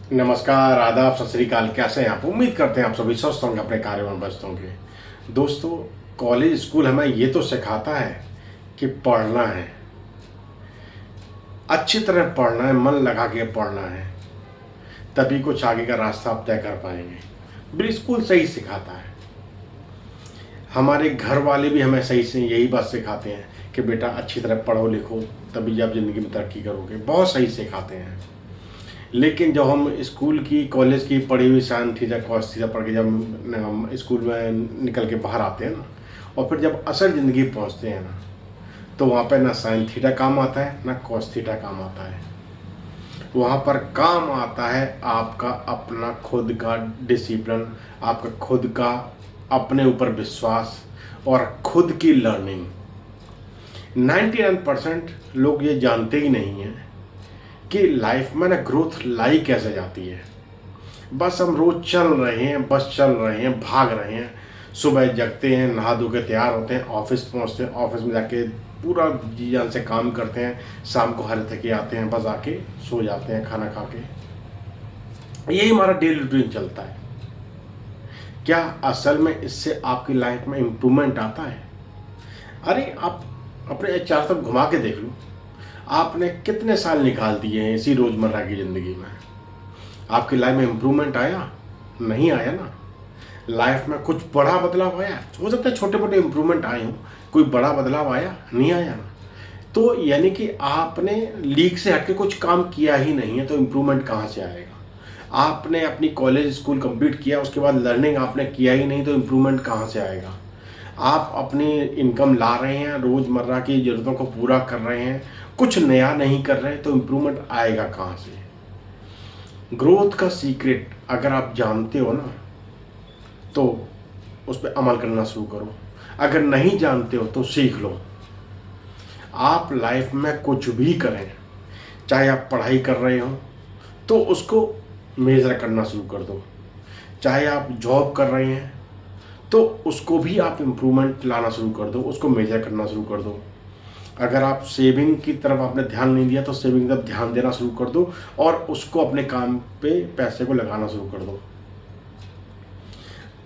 नमस्कार, आदाब, सत श्री अकाल। कैसे हैं आप? उम्मीद करते हैं आप सभी स्वस्थ होंगे, अपने कार्यों में व्यस्त होंगे। दोस्तों, कॉलेज स्कूल हमें ये तो सिखाता है कि पढ़ना है, अच्छी तरह पढ़ना है, मन लगा के पढ़ना है, तभी कुछ आगे का रास्ता आप तय कर पाएंगे। बिल्कुल सही सिखाता है। हमारे घर वाले भी हमें सही से यही बात सिखाते हैं कि बेटा अच्छी तरह पढ़ो लिखो, तभी आप ज़िंदगी में तरक्की करोगे। बहुत सही सिखाते हैं। लेकिन जब हम स्कूल की कॉलेज की पढ़ी हुई साइन थीटा कॉस थीटा पढ़ के जब हम स्कूल में निकल के बाहर आते हैं ना, और फिर जब असल ज़िंदगी पहुंचते हैं ना, तो वहाँ पे ना साइन थीटा काम आता है ना कॉस थीटा काम आता है। वहाँ पर काम आता है आपका अपना खुद का डिसिप्लिन, आपका खुद का अपने ऊपर विश्वास और खुद की लर्निंग। 99% लोग ये जानते ही नहीं हैं कि लाइफ में ना ग्रोथ लाई कैसे जाती है। बस हम रोज चल रहे हैं, बस चल रहे हैं, भाग रहे हैं। सुबह जगते हैं, नहा धो के तैयार होते हैं, ऑफिस पहुंचते हैं, ऑफिस में जाके पूरा जी जान से काम करते हैं, शाम को हरे थके आते हैं, बस आके सो जाते हैं खाना खा के। यही हमारा डेली रूटीन चलता है। क्या असल में इससे आपकी लाइफ में इम्प्रूवमेंट आता है? अरे आप अपने चार तरफ घुमा के देख लो। आपने कितने साल निकाल दिए हैं इसी रोज़मर्रा की ज़िंदगी में? आपकी लाइफ में इम्प्रूवमेंट आया? नहीं आया ना। लाइफ में कुछ बड़ा बदलाव आया? हो सकता है छोटे मोटे इम्प्रूवमेंट आए हों, कोई बड़ा बदलाव आया? नहीं आया ना। तो यानी कि आपने लीक से हटके कुछ काम किया ही नहीं है, तो इम्प्रूवमेंट कहाँ से आएगा? आपने अपनी कॉलेज स्कूल कंप्लीट किया, उसके बाद लर्निंग आपने किया ही नहीं, तो इम्प्रूवमेंट कहाँ से आएगा? आप अपनी इनकम ला रहे हैं, रोज़मर्रा की ज़रूरतों को पूरा कर रहे हैं, कुछ नया नहीं कर रहे हैं, तो इम्प्रूवमेंट आएगा कहाँ से? ग्रोथ का सीक्रेट अगर आप जानते हो ना, तो उस पर अमल करना शुरू करो। अगर नहीं जानते हो तो सीख लो। आप लाइफ में कुछ भी करें, चाहे आप पढ़ाई कर रहे हो तो उसको मेज़र करना शुरू कर दो। चाहे आप जॉब कर रहे हैं तो उसको भी आप इम्प्रूवमेंट लाना शुरू कर दो, उसको मेजर करना शुरू कर दो। अगर आप सेविंग की तरफ आपने ध्यान नहीं दिया तो सेविंग की तरफ ध्यान देना शुरू कर दो और उसको अपने काम पे पैसे को लगाना शुरू कर दो।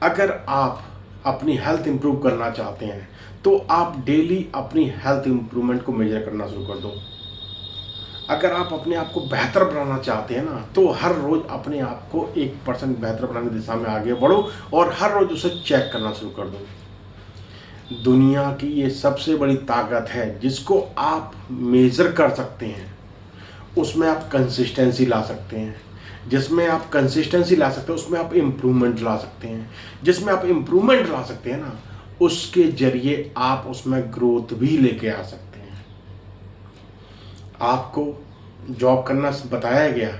अगर आप अपनी हेल्थ इंप्रूव करना चाहते हैं तो आप डेली अपनी हेल्थ इंप्रूवमेंट को मेजर करना शुरू कर दो। अगर आप अपने आप को बेहतर बनाना चाहते हैं ना, तो हर रोज़ अपने आप को 1% बेहतर बनाने की दिशा में आगे बढ़ो और हर रोज़ उसे चेक करना शुरू कर दो। दुनिया की ये सबसे बड़ी ताकत है जिसको आप मेज़र कर सकते हैं, उसमें आप कंसिस्टेंसी ला सकते हैं। जिसमें आप कंसिस्टेंसी ला सकते हैं उसमें आप इम्प्रूवमेंट ला सकते हैं। जिसमें आप इम्प्रूवमेंट ला सकते हैं ना, उसके ज़रिए आप उसमें ग्रोथ भी लेके आ सकते हैं। आपको जॉब करना बताया गया,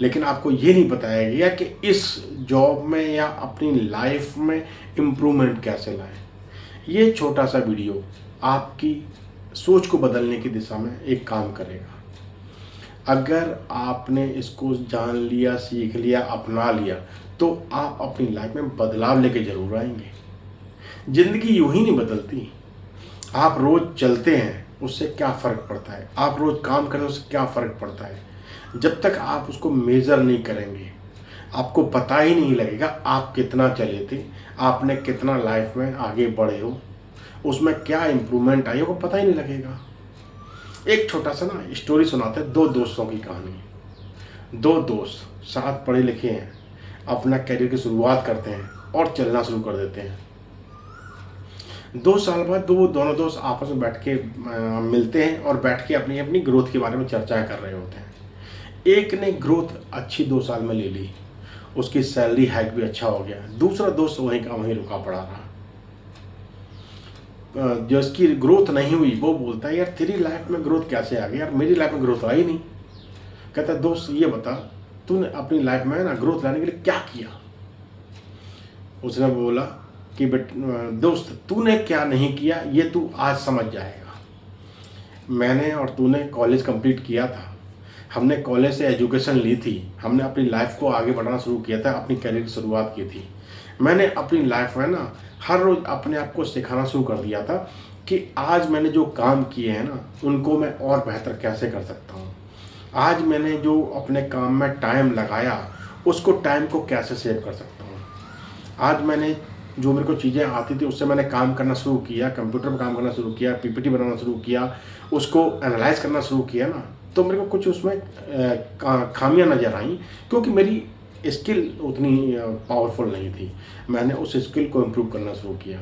लेकिन आपको ये नहीं बताया गया कि इस जॉब में या अपनी लाइफ में इम्प्रूवमेंट कैसे लाएं। ये छोटा सा वीडियो आपकी सोच को बदलने की दिशा में एक काम करेगा। अगर आपने इसको जान लिया, सीख लिया, अपना लिया, तो आप अपनी लाइफ में बदलाव लेके ज़रूर आएंगे। ज़िंदगी यूं ही नहीं बदलती। आप रोज़ चलते हैं उससे क्या फ़र्क पड़ता है, आप रोज़ काम करते हैं उससे क्या फ़र्क पड़ता है। जब तक आप उसको मेज़र नहीं करेंगे, आपको पता ही नहीं लगेगा आप कितना चले थे, आपने कितना लाइफ में आगे बढ़े हो, उसमें क्या इम्प्रूवमेंट आई हो, पता ही नहीं लगेगा। एक छोटा सा ना स्टोरी सुनाते हैं, दो दोस्तों की कहानी। दो दोस्त साथ पढ़े लिखे हैं, अपना करियर की शुरुआत करते हैं और चलना शुरू कर देते हैं। 2 साल बाद दोनों दोस्त आपस में बैठ के मिलते हैं और बैठ के अपनी अपनी ग्रोथ के बारे में चर्चाएं कर रहे होते हैं। एक ने ग्रोथ अच्छी 2 साल में ले ली, उसकी सैलरी हाइक भी अच्छा हो गया। दूसरा दोस्त वहीं का वहीं रुका पड़ा रहा। जो इसकी ग्रोथ नहीं हुई वो बोलता है, यार तेरी लाइफ में ग्रोथ कैसे आ गई, यार मेरी लाइफ में ग्रोथ आई नहीं। कहता है, दोस्त ये बता, तूने अपनी लाइफ में ना ग्रोथ लाने के लिए क्या किया? उसने बोला कि दोस्त, तूने क्या नहीं किया ये तू आज समझ जाएगा। मैंने और तूने कॉलेज कंप्लीट किया था, हमने कॉलेज से एजुकेशन ली थी, हमने अपनी लाइफ को आगे बढ़ाना शुरू किया था, अपनी करियर की शुरुआत की थी। मैंने अपनी लाइफ में ना हर रोज़ अपने आप को सिखाना शुरू कर दिया था कि आज मैंने जो काम किए हैं ना, उनको मैं और बेहतर कैसे कर सकता हूँ। आज मैंने जो अपने काम में टाइम लगाया उसको टाइम को कैसे सेव कर सकता हूँ। आज मैंने जो मेरे को चीज़ें आती थी उससे मैंने काम करना शुरू किया, कंप्यूटर पर काम करना शुरू किया, पीपीटी बनाना शुरू किया, उसको एनालाइज करना शुरू किया ना, तो मेरे को कुछ उसमें खामियां नज़र आई, क्योंकि मेरी स्किल उतनी पावरफुल नहीं थी। मैंने उस स्किल को इम्प्रूव करना शुरू किया,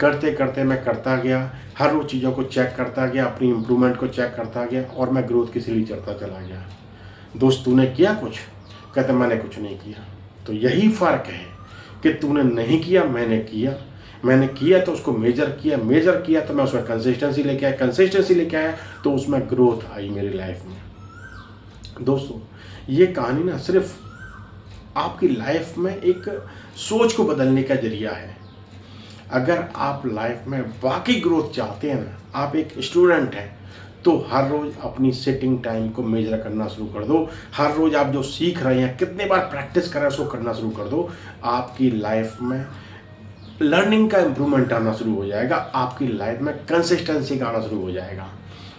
करते करते मैं करता गया, हर रोज़ चीज़ों को चेक करता गया, अपनी इम्प्रूवमेंट को चेक करता गया, और मैं ग्रोथ की सीढ़ी चढ़ता चला गया। दोस्त तूने किया कुछ? कहते मैंने कुछ नहीं किया। तो यही फ़र्क है कि तूने नहीं किया, मैंने किया। मैंने किया तो उसको मेजर किया तो मैं उसमें कंसिस्टेंसी लेके आया तो उसमें ग्रोथ आई मेरी लाइफ में। दोस्तों, ये कहानी ना सिर्फ आपकी लाइफ में एक सोच को बदलने का जरिया है। अगर आप लाइफ में वाकई ग्रोथ चाहते हैं ना, आप एक स्टूडेंट हैं, तो हर रोज़ अपनी सिटिंग टाइम को मेजर करना शुरू कर दो। हर रोज़ आप जो सीख रहे हैं, कितने बार प्रैक्टिस कर रहे हैं, उसको करना शुरू कर दो। आपकी लाइफ में लर्निंग का इम्प्रूवमेंट आना शुरू हो जाएगा, आपकी लाइफ में कंसिस्टेंसी का आना शुरू हो जाएगा।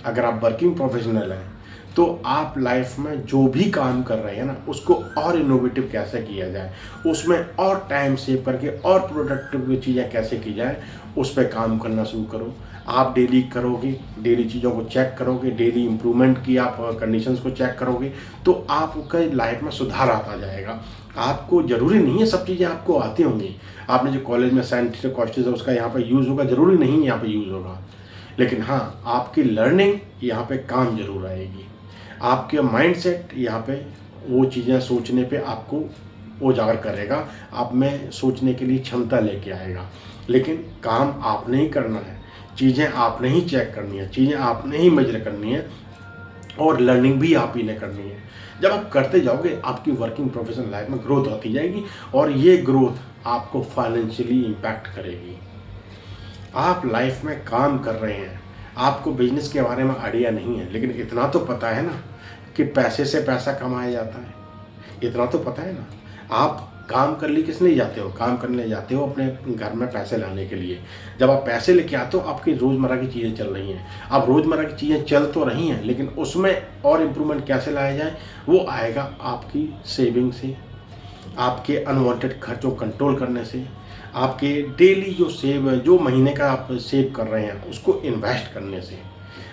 अगर आप वर्किंग प्रोफेशनल हैं तो आप लाइफ में जो भी काम कर रहे हैं ना, उसको और इनोवेटिव कैसे किया जाए, उसमें और टाइम सेव करके और प्रोडक्टिव चीज़ें कैसे की जाए, उस पर काम करना शुरू करो। आप डेली करोगे, डेली चीज़ों को चेक करोगे, डेली इम्प्रूवमेंट की आप कंडीशंस को चेक करोगे, तो आपका लाइफ में सुधार आता जाएगा। आपको ज़रूरी नहीं है सब चीज़ें आपको आती होंगी। आपने जो कॉलेज में साइंटिफिक कॉस्टिस है उसका यहाँ पर यूज़ होगा, ज़रूरी नहीं यहाँ पर यूज़ होगा, लेकिन हाँ, आपकी लर्निंग यहाँ पे काम जरूर आएगी। आपके माइंडसेट यहाँ पे वो चीज़ें सोचने पे आपको उजागर करेगा, आप में सोचने के लिए क्षमता लेके आएगा। लेकिन काम आपने ही करना है, चीज़ें आपने ही चेक करनी है, चीज़ें आपने ही मेजर करनी है, और लर्निंग भी आप ही ने करनी है। जब आप करते जाओगे, आपकी वर्किंग प्रोफेशनल लाइफ में ग्रोथ होती जाएगी, और ये ग्रोथ आपको फाइनेंशियली इम्पैक्ट करेगी। आप लाइफ में काम कर रहे हैं, आपको बिजनेस के बारे में आइडिया नहीं है, लेकिन इतना तो पता है ना कि पैसे से पैसा कमाया जाता है। इतना तो पता है ना। आप काम कर लिए किस लिए जाते हो? काम करने जाते हो अपने घर में पैसे लाने के लिए। जब आप पैसे लेके आते हो, आपकी रोज़मर्रा की चीज़ें चल रही हैं। अब रोज़मर्रा की चीज़ें चल तो रही हैं, लेकिन उसमें और इम्प्रूवमेंट कैसे लाया जाए, वो आएगा आपकी सेविंग से, आपके अनवांटेड खर्चों को कंट्रोल करने से, आपके डेली जो महीने का आप सेव कर रहे हैं उसको इन्वेस्ट करने से।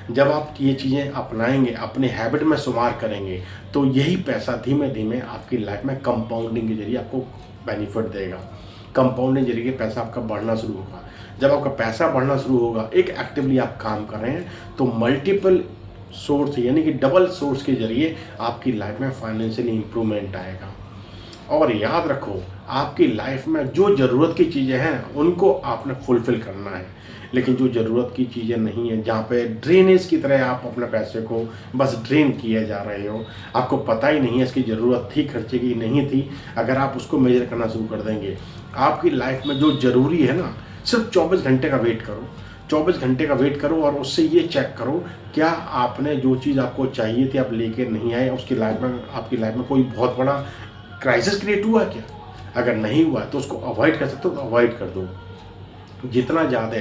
जब आप ये चीज़ें अपनाएंगे, अपने हैबिट में शुमार करेंगे, तो यही पैसा धीमे धीमे आपकी लाइफ में कंपाउंडिंग के जरिए आपको बेनिफिट देगा। कंपाउंडिंग के जरिए पैसा आपका बढ़ना शुरू होगा। जब आपका पैसा बढ़ना शुरू होगा, एक एक्टिवली आप काम कर रहे हैं, तो मल्टीपल सोर्स यानी कि डबल सोर्स के जरिए आपकी लाइफ में फाइनेंशियली इम्प्रूवमेंट आएगा। और याद रखो, आपकी लाइफ में जो ज़रूरत की चीज़ें हैं उनको आपने फुलफ़िल करना है, लेकिन जो ज़रूरत की चीज़ें नहीं हैं, जहाँ पे ड्रेनेज की तरह आप अपने पैसे को बस ड्रेन किए जा रहे हो, आपको पता ही नहीं है इसकी ज़रूरत थी खर्चे की नहीं थी, अगर आप उसको मेजर करना शुरू कर देंगे, आपकी लाइफ में जो ज़रूरी है ना, सिर्फ 24 घंटे का वेट करो। 24 घंटे का वेट करो और उससे ये चेक करो, क्या आपने जो चीज़ आपको चाहिए थी आप लेके नहीं आए, उसकी लाइफ में आपकी लाइफ में कोई बहुत बड़ा क्राइसिस क्रिएट हुआ क्या? अगर नहीं हुआ तो उसको अवॉइड कर सकते हो तो अवॉइड कर दो। जितना ज़्यादा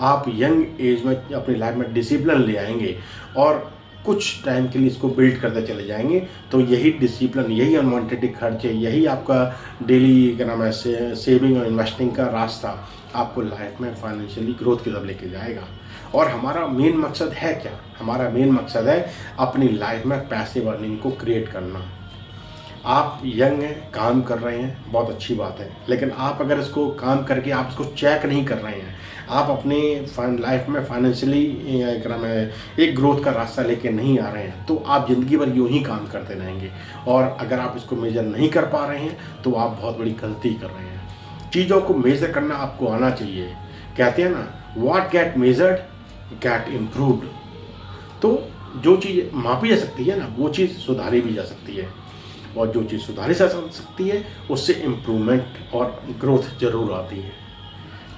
आप यंग एज में अपनी लाइफ में डिसिप्लिन ले आएंगे और कुछ टाइम के लिए इसको बिल्ड करते चले जाएंगे, तो यही डिसिप्लिन, यही अनवांटेड खर्चे, यही आपका डेली क्या नाम है सेविंग और इन्वेस्टिंग का रास्ता आपको लाइफ में फाइनेंशियली ग्रोथ की तरफ लेके जाएगा। और हमारा मेन मकसद है क्या? हमारा मेन मकसद है अपनी लाइफ में पैसिव अर्निंग को क्रिएट करना। आप यंग हैं, काम कर रहे हैं, बहुत अच्छी बात है, लेकिन आप अगर इसको काम करके आप इसको चेक नहीं कर रहे हैं, आप अपने लाइफ में फाइनेंशियली एक ग्रोथ का रास्ता लेके नहीं आ रहे हैं, तो आप ज़िंदगी भर यूँ ही काम करते रहेंगे। और अगर आप इसको मेजर नहीं कर पा रहे हैं तो आप बहुत बड़ी गलती कर रहे हैं। चीज़ों को मेजर करना आपको आना चाहिए। कहते हैं ना, what get measured get improved. तो जो चीज़ मापी जा सकती है ना, वो चीज़ सुधारी भी जा सकती है, और जो चीज़ सुधारी जा सकती है उससे इम्प्रूवमेंट और ग्रोथ ज़रूर आती है।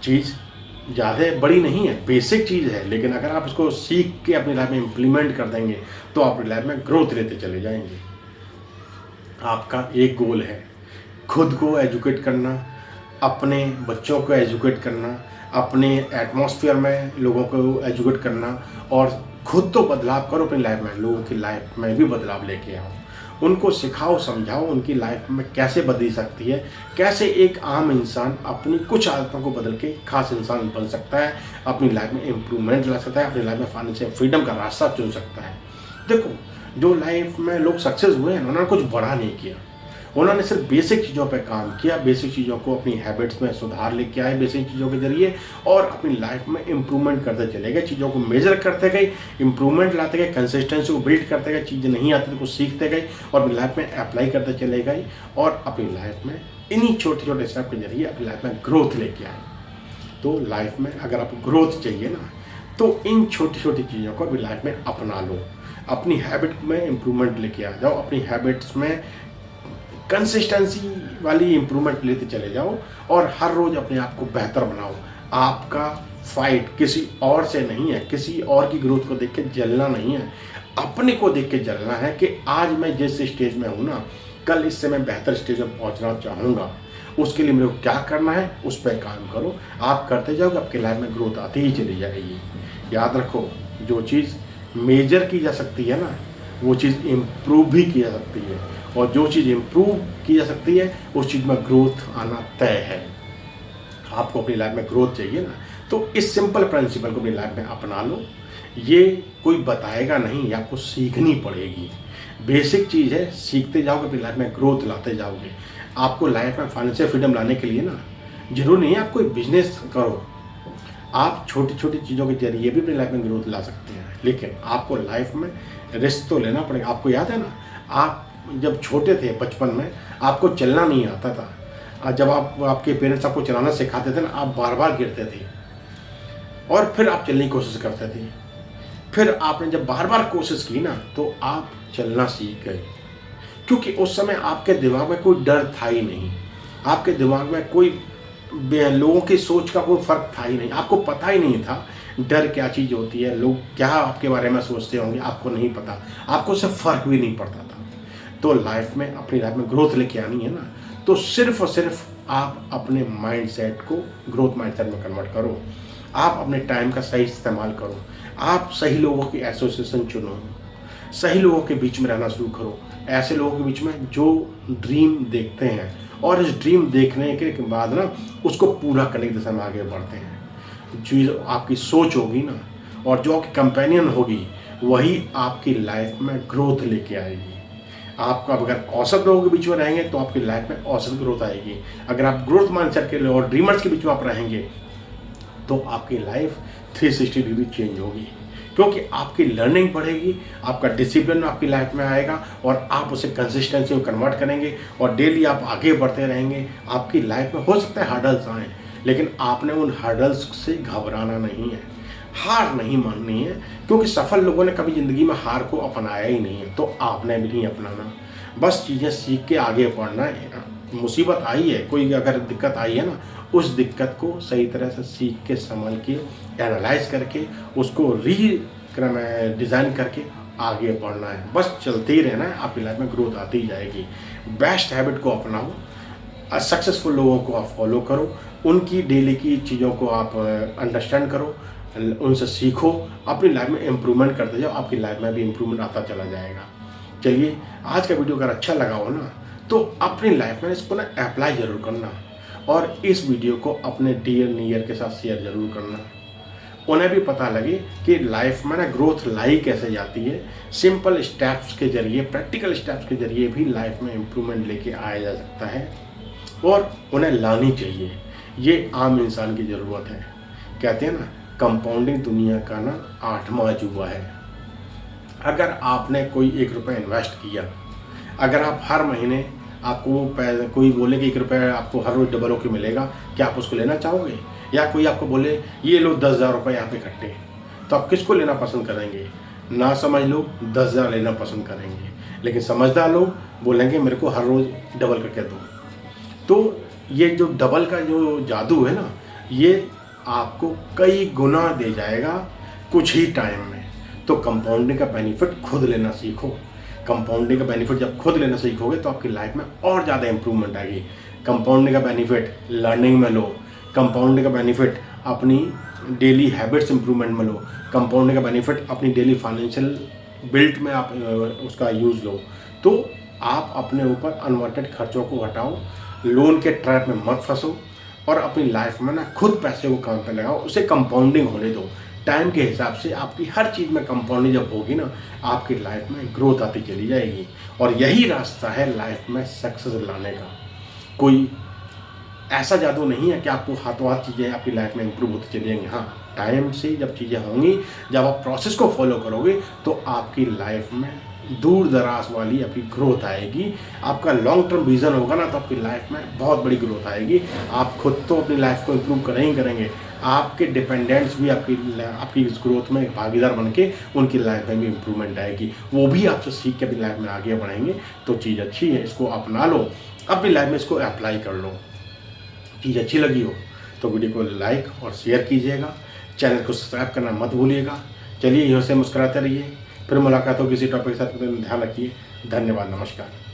चीज़ ज़्यादा बड़ी नहीं है, बेसिक चीज़ है, लेकिन अगर आप इसको सीख के अपनी लाइफ में इम्प्लीमेंट कर देंगे तो आप अपनी लाइफ में ग्रोथ लेते चले जाएंगे। आपका एक गोल है, खुद को एजुकेट करना, अपने बच्चों को एजुकेट करना, अपने एटमॉस्फेयर में लोगों को एजुकेट करना, और खुद तो बदलाव करो अपनी लाइफ में, लोगों की लाइफ में भी बदलाव लेके आओ। उनको सिखाओ, समझाओ उनकी लाइफ में कैसे बदल सकती है, कैसे एक आम इंसान अपनी कुछ आदतों को बदल के खास इंसान बन सकता है, अपनी लाइफ में इम्प्रूवमेंट ला सकता है, अपनी लाइफ में फाइनेंशियल फ्रीडम का रास्ता चुन सकता है। देखो, जो लाइफ में लोग सक्सेस हुए हैं उन्होंने कुछ बड़ा नहीं किया, उन्होंने सिर्फ बेसिक चीज़ों पे काम किया, बेसिक चीज़ों को अपनी हैबिट्स में सुधार लेके आए बेसिक चीज़ों के जरिए, और अपनी लाइफ में इम्प्रूवमेंट करते चले गए, चीज़ों को मेजर करते गए, इम्प्रूवमेंट लाते गए, कंसिस्टेंसी को बिल्ड करते गए, चीज़ें नहीं आती तो कुछ सीखते गए और अपनी लाइफ में अप्लाई करते चले गए, और अपनी लाइफ में इन्हीं छोटे छोटे स्टेप के जरिए अपनी लाइफ में ग्रोथ लेके आए। तो लाइफ में अगर आपको ग्रोथ चाहिए ना, तो इन छोटी छोटी चीज़ों को अपनी लाइफ में अपना लो, अपनी हैबिट में इम्प्रूवमेंट लेके आ जाओ, अपनी हैबिट्स में कंसिस्टेंसी वाली इम्प्रूवमेंट लेते चले जाओ, और हर रोज़ अपने आप को बेहतर बनाओ। आपका फाइट किसी और से नहीं है, किसी और की ग्रोथ को देख के जलना नहीं है, अपने को देख के जलना है कि आज मैं जिस स्टेज में हूँ ना, कल इससे मैं बेहतर स्टेज में पहुँचना चाहूँगा, उसके लिए मेरे को क्या करना है उस पर काम करो। आप करते जाओगे, आपकी लाइफ में ग्रोथ आती ही चली जाएगी। याद रखो, जो चीज़ मेजर की जा सकती है ना, वो चीज़ इम्प्रूव भी की जा सकती है, और जो चीज़ इम्प्रूव की जा सकती है उस चीज़ में ग्रोथ आना तय है। आपको अपनी लाइफ में ग्रोथ चाहिए ना, तो इस सिंपल प्रिंसिपल को अपनी लाइफ में अपना लो। ये कोई बताएगा नहीं, ये आपको सीखनी पड़ेगी। बेसिक चीज़ है, सीखते जाओगे अपनी लाइफ में ग्रोथ लाते जाओगे। आपको लाइफ में फाइनेंशियल फ्रीडम लाने के लिए ना, जरूरी नहीं है आप कोई बिजनेस करो, आप छोटी छोटी चीज़ों के जरिए भी अपनी लाइफ में ग्रोथ ला सकते हैं, लेकिन आपको लाइफ में रिस्क तो लेना पड़ेगा। आपको याद है ना, आप जब छोटे थे बचपन में, आपको चलना नहीं आता था, जब आपके पेरेंट्स आपको चलाना सिखाते थे ना, आप बार बार गिरते थे और फिर आप चलने की कोशिश करते थे। फिर आपने जब बार बार कोशिश की ना, तो आप चलना सीख गए, क्योंकि उस समय आपके दिमाग में कोई डर था ही नहीं, आपके दिमाग में कोई लोगों की सोच का कोई फर्क था ही नहीं, आपको पता ही नहीं था डर क्या चीज़ होती है, लोग क्या आपके बारे में सोचते होंगे, आपको नहीं पता, आपको उससे फ़र्क भी नहीं पड़ता था। तो लाइफ में, अपनी लाइफ में ग्रोथ लेके आनी है ना, तो सिर्फ और सिर्फ आप अपने माइंडसेट को ग्रोथ माइंडसेट में कन्वर्ट करो। आप अपने टाइम का सही इस्तेमाल करो, आप सही लोगों की एसोसिएशन चुनो, सही लोगों के बीच में रहना शुरू करो, ऐसे लोगों के बीच में जो ड्रीम देखते हैं और इस ड्रीम देखने के बाद ना उसको पूरा करने की दिशा में आगे बढ़ते हैं। जो आपकी सोच होगी ना, और जो आपकी कंपेनियन होगी, वही आपकी लाइफ में ग्रोथ लेके आएगी। आपका अगर औसत लोगों के बीच में रहेंगे तो आपकी लाइफ में औसत ग्रोथ आएगी। अगर आप ग्रोथ माइंडसेट के लिए और ड्रीमर्स के बीच में आप रहेंगे तो आपकी लाइफ 360 डिग्री चेंज होगी, क्योंकि आपकी लर्निंग बढ़ेगी, आपका डिसिप्लिन आपकी लाइफ में आएगा, और आप उसे कंसिस्टेंसी में कन्वर्ट करेंगे, और डेली आप आगे बढ़ते रहेंगे। आपकी लाइफ में हो सकता है हर्डल्स आएँ, लेकिन आपने उन हर्डल्स से घबराना नहीं है, हार नहीं माननी है, क्योंकि सफल लोगों ने कभी ज़िंदगी में हार को अपनाया ही नहीं है, तो आपने भी नहीं अपनाना। बस चीज़ें सीख के आगे बढ़ना है। मुसीबत आई है, कोई अगर दिक्कत आई है ना, उस दिक्कत को सही तरह से सीख के, संभल के, एनालाइज करके, उसको डिज़ाइन करके आगे बढ़ना है। बस चलते ही रहना है, आपकी लाइफ में ग्रोथ आती ही जाएगी। बेस्ट हैबिट को अपनाओ, सक्सेसफुल लोगों को आप फॉलो करो, उनकी डेली की चीज़ों को आप अंडरस्टैंड करो, उनसे सीखो, अपनी लाइफ में इम्प्रूवमेंट करते जाओ, आपकी लाइफ में भी इम्प्रूवमेंट आता चला जाएगा। चलिए, आज का वीडियो अगर अच्छा लगा हो ना, तो अपनी लाइफ में इसको ना अप्लाई ज़रूर करना, और इस वीडियो को अपने डियर नियर के साथ शेयर ज़रूर करना, उन्हें भी पता लगे कि लाइफ में ना ग्रोथ लाई कैसे जाती है। सिंपल स्टेप्स के जरिए, प्रैक्टिकल स्टेप्स के जरिए भी लाइफ में इम्प्रूवमेंट लेके आया जा सकता है, और उन्हें लानी चाहिए। ये आम इंसान की ज़रूरत है। कहते हैं ना, कंपाउंडिंग दुनिया का ना 8वां अजूबा है। अगर आपने कोई 1 रुपये इन्वेस्ट किया, अगर आप हर महीने, आपको कोई बोले कि 1 रुपये आपको हर रोज़ डबल होकर मिलेगा, क्या आप उसको लेना चाहोगे? या कोई आपको बोले ये लो 10,000 रुपये यहाँ पे इकट्ठे, तो आप किसको लेना पसंद करेंगे? ना समझ लोग 10,000 लेना पसंद करेंगे, लेकिन समझदार लोग बोलेंगे मेरे को हर रोज़ डबल करके दो। तो ये जो डबल का जो जादू है ना, ये आपको कई गुना दे जाएगा कुछ ही टाइम में। तो कंपाउंडिंग का बेनिफिट खुद लेना सीखो। कंपाउंडिंग का बेनिफिट जब खुद लेना सीखोगे तो आपकी लाइफ में और ज़्यादा इंप्रूवमेंट आएगी। कंपाउंडिंग का बेनिफिट लर्निंग में लो, कंपाउंडिंग का बेनिफिट अपनी डेली हैबिट्स इंप्रूवमेंट में लो, कंपाउंडिंग का बेनिफिट अपनी डेली फाइनेंशियल बिल्ट में आप उसका यूज़ लो। तो आप अपने ऊपर अनवांटेड खर्चों को हटाओ, लोन के ट्रैप में मत फंसो और अपनी लाइफ में ना खुद पैसे को काम पे लगाओ, उसे कंपाउंडिंग होने दो। टाइम के हिसाब से आपकी हर चीज़ में कंपाउंडिंग जब होगी ना, आपकी लाइफ में ग्रोथ आती चली जाएगी। और यही रास्ता है लाइफ में सक्सेस लाने का। कोई ऐसा जादू नहीं है कि आपको हाथों हाथ चीज़ें आपकी लाइफ में इंप्रूव होती चली जाएंगी। हाँ, टाइम से जब चीज़ें होंगी, जब आप प्रोसेस को फॉलो करोगे तो आपकी लाइफ में दूर दराज वाली आपकी ग्रोथ आएगी। आपका लॉन्ग टर्म विजन होगा ना, तो आपकी लाइफ में बहुत बड़ी ग्रोथ आएगी। आप खुद तो अपनी लाइफ को इम्प्रूव करें ही करेंगे, आपके डिपेंडेंट्स भी आपकी इस ग्रोथ में भागीदार बन के उनकी लाइफ में भी इम्प्रूवमेंट आएगी। वो भी आपसे सीख के अपनी लाइफ में आगे बढ़ेंगे। तो चीज़ अच्छी है, इसको अपना लो, अपनी लाइफ में इसको अप्लाई कर लो। चीज़ अच्छी लगी हो तो वीडियो को लाइक और शेयर कीजिएगा, चैनल को सब्सक्राइब करना मत भूलिएगा। चलिए, यूँ से मुस्कुराते रहिए। फिर मुलाकात हो किसी टॉपिक के साथ, ध्यान रखिए। धन्यवाद, नमस्कार।